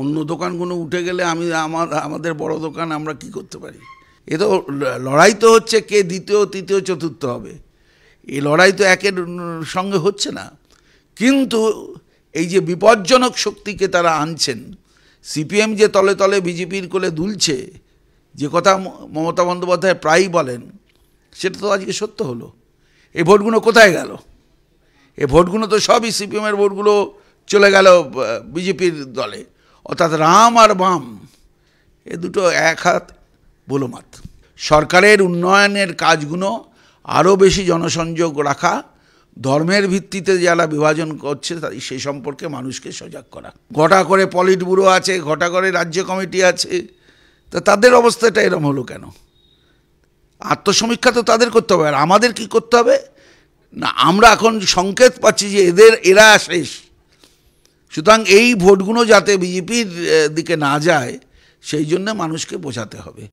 অন্য দোকানগুলো উঠে গেলে আমাদের বড় দোকান আমরা কি করতে পারি? এ তো লড়াই তো হচ্ছে কে দ্বিতীয় তৃতীয় চতুর্থ হবে, এই লড়াই তো একের সঙ্গে হচ্ছে না। কিন্তু এই যে বিপজ্জনক শক্তিকে তারা আনছেন, সিপিএম যে তলে তলে বিজেপির কোলে দুলছে, যে কথা মমতা বন্দ্যোপাধ্যায় প্রায়ই বলেন, সেটা তো আজকে সত্য হলো। এই ভোটগুলো কোথায় গেল? এই ভোটগুলো তো সবই সিপিএমের ভোটগুলো চলে গেল বিজেপির দলে। অর্থাৎ রাম আর বাম এ দুটো এক হাত বোলোমাত। সরকারের উন্নয়নের কাজগুলো আরও বেশি জনসংযোগ রাখা, ধর্মের ভিত্তিতে যারা বিভাজন করছে সে সম্পর্কে মানুষকে সজাগ করা। ঘটা করে পলিট ব্যুরো আছে, ঘটা করে রাজ্য কমিটি আছে, তা তাদের অবস্থাটা এরম হলো কেন? আত্মসমীক্ষা তো তাদের করতে হবে। আর আমাদের কি করতে হবে না, আমরা এখন সংকেত পাচ্ছি যে এরা শেষ। সুতরাং এই ভোটগুলো যাতে বিজেপির দিকে না যায়, সেই জন্য মানুষকে বোঝাতে হবে।